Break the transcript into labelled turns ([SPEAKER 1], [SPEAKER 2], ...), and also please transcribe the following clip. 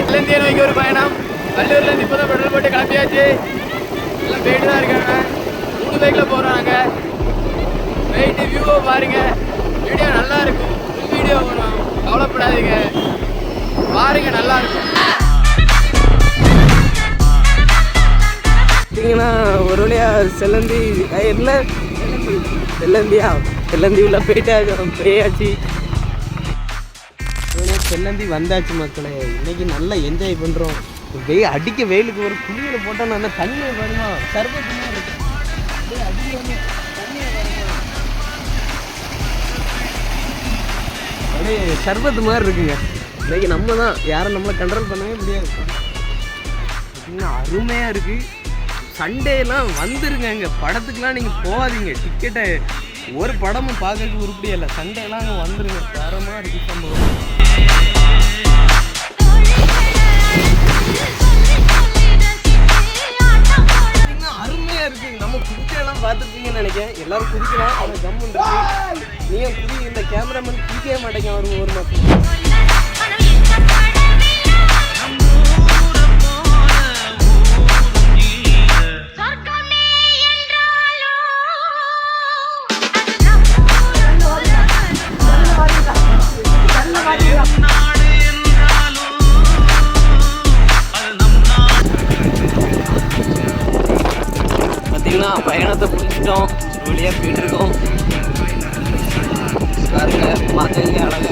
[SPEAKER 1] கல்லந்தியை நோக்கி ஒரு பயணம். கல்லூரிலேருந்து இப்போ தான் பெட்ரோல் போட்டு கிளம்பியாச்சு. எல்லாம் போயிட்டு தான் இருக்காங்க. 3 பைக்கில் போகிறாங்க. போயிட்டு வியூவை பாருங்க. வீடியோ நல்லா இருக்கும். வீடியோ வரும், கவலைப்படாதீங்க, பாருங்க, நல்லா இருக்கும். பார்த்தீங்கன்னா ஒரு வழியா செல்லந்தி இல்லை செல்லந்தி உள்ள போயாச்சு. செல்லந்தி வந்தாச்சு மக்களே. இன்னைக்கு நல்லா என்ஜாய் பண்ணுறோம். அடிக்க வெயிலுக்கு ஒரு குளியலை போட்டால் நல்லா தண்ணியை வருமா, சர்வத்துமா இருக்கு. அப்படியே சர்பத்து மாதிரி இருக்குங்க. இன்னைக்கு நம்ம தான், யாரும் நம்மளை கண்ட்ரோல் பண்ணவே முடியாது. அருமையாக இருக்குது. சண்டேலாம் வந்துருங்க. இங்கே படத்துக்கெலாம் நீங்கள் போகாதீங்க. டிக்கெட்டை ஒரு படமும் பார்க்கறதுக்கு உருப்படியே இல்லை. சண்டேலாம் அங்கே வந்துருங்க. தரமாக இருக்குது சம்பவம். அருமையாக இருக்குது. நம்ம குதிக்கலாம் பார்த்துருப்பீங்கன்னு நினைக்கிறேன். எல்லோரும் குதிக்கலாம். அவங்க கம்முன்னு இருக்கு. நீங்கள் குதி. இந்த கேமராமேன் குதிக்கவே மாட்டேங்க. அவருக்கு ஒரு மாதம் பார்த்தீங்கன்னா பயணத்தை பிடிச்சிட்டோம். வழியாக போயிட்டுருக்கோம். பாருங்க, பார்த்துங்க, அழகாக